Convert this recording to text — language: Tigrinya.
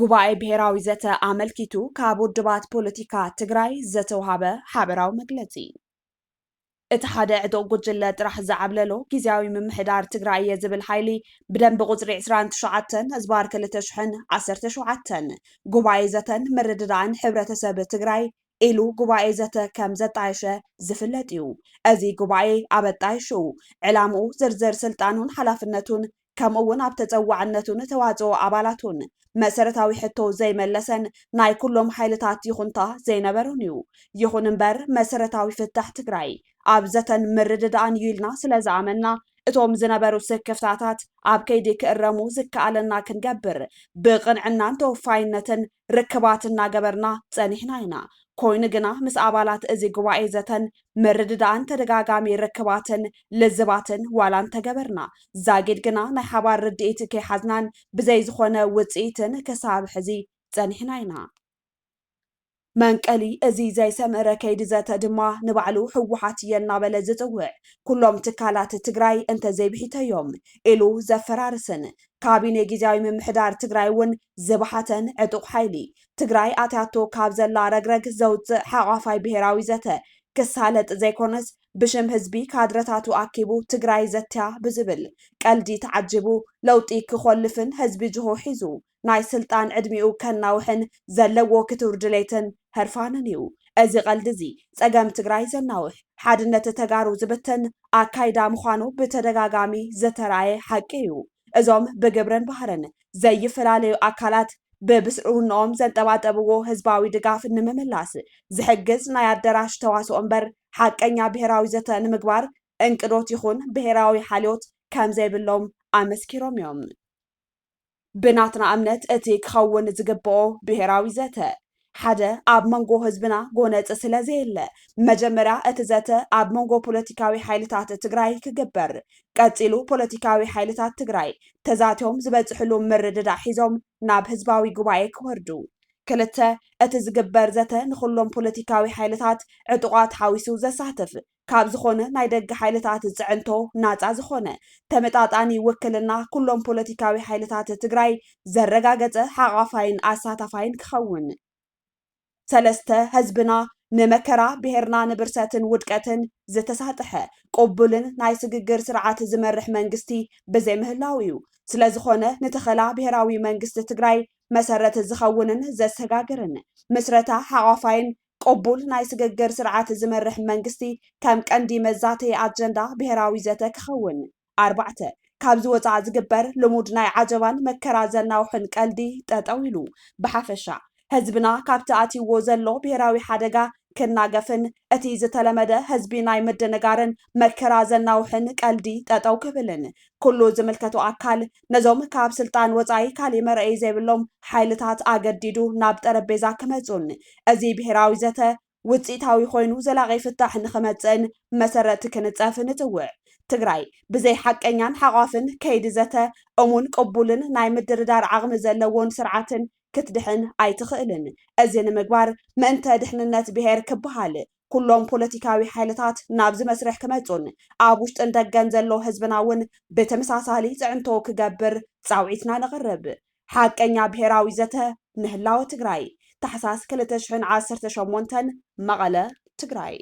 ጉባኤ ብሔራዊ ዘተ አመልኪቱ ካብ ውድባት ፖለቲካ ትግራይ ዘተውሃበ ሓበራዊ መግለጺ እቲ ሓደ ዕጡቕ ጉጅለ ጥራሕ ዝዓብለሎ ጊዜያዊ ምምሕዳር ትግራይ እየ ዝብል ሓይሊ ብደንቢ ቁፅሪ 29 ህዝባር 2017 ጉባኤ ዘተን ምርድዳእን ሕብረተሰብ ትግራይ ኢሉ ጉባኤ ዘተ ከም ዘጣየሸ ዝፍለጥ እዩ። እዚ ጉባኤ ኣብ ኣጣይሹ ዕላምኡ ዝርዝር ስልጣኑን ሓላፍነቱን ከምኡውን ኣብ ተፀዋዕነቱን ተዋፅኦ ኣባላቱን መሰረታዊ ሕቶ ዘይመለሰን ናይ ኩሎም ሓይልታት ይኹንታ ዘይነበሩን እዩ። ይኹን እምበር መሰረታዊ ፍታሕ ትግራይ ኣብ ዘተን ምርድዳእን እዩ ኢልና ስለዝኣመና እቶም ዝነበሩ ስክፍታታት ኣብ ከይዲ ክእረሙ ዝከኣለና ክንገብር ብቕንዕናን ተወፋይነትን ርክባት እናገበርና ፀኒሕና ኢና። ኮይኑ ግና ምስ ኣባላት እዚ ጉባኤ ዘተን ምርድዳእን ተደጋጋሚ ርክባትን ልዝባትን ዋላ እንተገበርና ዛጊድ ግና ናይ ሓባር ርድኢት ከይሓዝናን ብዘይ ዝኾነ ውፅኢትን ክሳብ ሕዚ ፀኒሕና ኢና። መንቀሊ እዚ ዘይሰምረ ከይዲ ዘተ ድማ ንባዕሉ ህወሓት እየ እናበለ ዝፅውዕ ኩሎም ትካላት ትግራይ እንተዘይብሒተዮም ኢሉ ዘፈራርስን ካቢነ ጊዜያዊ ምምሕዳር ትግራይ እውን ዝባሓተን ዕጡቕ ሓይሊ ትግራይ ኣትያቶ ካብ ዘላ ረግረግ ዘውፅእ ሓቋፋይ ብሔራዊ ዘተ ክሳለጥ ዘይኮነስ ብሽም ህዝቢ ካድረታቱ ኣኪቡ ትግራይ ዘትያ ብዝብል ቀልዲ ተዓጅቡ ለውጢ ክኾልፍን ህዝቢ ጅሆ ሒዙ ናይ ስልጣን ዕድሚኡ ከናውሕን ዘለዎ ክትውር ድሌትን ህርፋንን እዩ። እዚ ቀልዲ እዚ ፀገም ትግራይ ዘናውሕ ሓድነት ተጋሩ ዝብትን ኣካይዳ ምዃኑ ብተደጋጋሚ ዝተረኣየ ሓቂ እዩ። እዞም ብግብርን ባህርን ዘይፈላለዩ ኣካላት ብብስዑንኦም ዘንጠባጠብዎ ህዝባዊ ድጋፍ ንምምላስ ዝሕግዝ ናይ ኣዳራሽ ተዋስኦ እምበር ሓቀኛ ብሔራዊ ዘተ ንምግባር እንቅዶት ይኹን ብሔራዊ ሓልዮት ከም ዘይብሎም ኣመስኪሮም እዮም። ብናትና እምነት እቲ ክኸውን ዝግብኦ ብሔራዊ ዘተ ሓደ ኣብ መንጎ ህዝብና ጎነፅ ስለ ዘየለ መጀመርያ እቲ ዘተ ኣብ መንጎ ፖለቲካዊ ሓይልታት ትግራይ ክግበር ቀፂሉ ፖለቲካዊ ሓይልታት ትግራይ ተዛትዮም ዝበፅሕሉ ምርድዳእ ሒዞም ናብ ህዝባዊ ጉባኤ ክወርዱ። ክልተ እቲ ዝግበር ዘተ ንኩሎም ፖለቲካዊ ሓይልታት ዕጡቓት ሓዊሱ ዘሳትፍ ካብ ዝኾነ ናይ ደገ ሓይልታት ዝፅዕንቶ ናፃ ዝኾነ ተመጣጣኒ ውክልና ኩሎም ፖለቲካዊ ሓይልታት ትግራይ ዘረጋገፀ ሓቋፋይን ኣሳታፋይን ክኸውን። ሰለስተ ህዝብና ንመከራ ብሄርና ንብርሰትን ውድቀትን ዝተሳጥሐ ቅቡልን ናይ ስግግር ስርዓት ዝመርሕ መንግስቲ ብዘይምህላው እዩ። ስለዝኾነ ንተኸላ ብሔራዊ መንግስቲ ትግራይ መሰረት ዝኸውንን ዘሰጋግርን ምስረታ ሓቋፋይን ቅቡል ናይ ስግግር ስርዓት ዝመርሕ መንግስቲ ከም ቀንዲ መዛተይ ኣጀንዳ ብሔራዊ ዘተ ክኸውን። 4 ካብዚ ወፃእ ዝግበር ልሙድ ናይ ዓጀባን መከራ ዘናውሕን ቀልዲ ጠጠው ኢሉ ብሓፈሻ ህዝብና ካብቲ ኣትይዎ ዘሎ ብሔራዊ ሓደጋ ክናገፍን እቲ ዝተለመደ ህዝቢ ናይ ምድንጋርን መከራ ዘናውሕን ቀልዲ ጠጠው ክብልን ኩሉ ዝምልከቱ ኣካል ነዞም ካብ ስልጣን ወፃኢ ካሊእ መርአይ ዘይብሎም ሓይልታት ኣገዲዱ ናብ ጠረጴዛ ክመፁን እዚ ብሔራዊ ዘተ ውፅኢታዊ ኮይኑ ዘላቒ ፍታሕ ንኽመፅን መሰረት ክንፀፍ ንፅውዕ። ትግራይ ብዘይ ሓቀኛን ሓቋፍን ከይዲ ዘተ እሙን ቅቡልን ናይ ምድርዳር ዓቕሚ ዘለዎን ስርዓትን ክትድሕን ኣይትኽእልን። እዚ ንምግባር ምእንተ ድሕንነት ብሄር ክበሃል ኩሎም ፖለቲካዊ ሓይልታት ናብዚ መስርሕ ክመፁን ኣብ ውሽጥን ደገን ዘሎ ህዝብና እውን ብተመሳሳሊ ፅዕንቶ ክገብር ፃውዒትና ነቕርብ። ሓቀኛ ብሔራዊ ዘተ ምህላወ ትግራይ ታሕሳስ 2018 መቐለ ትግራይ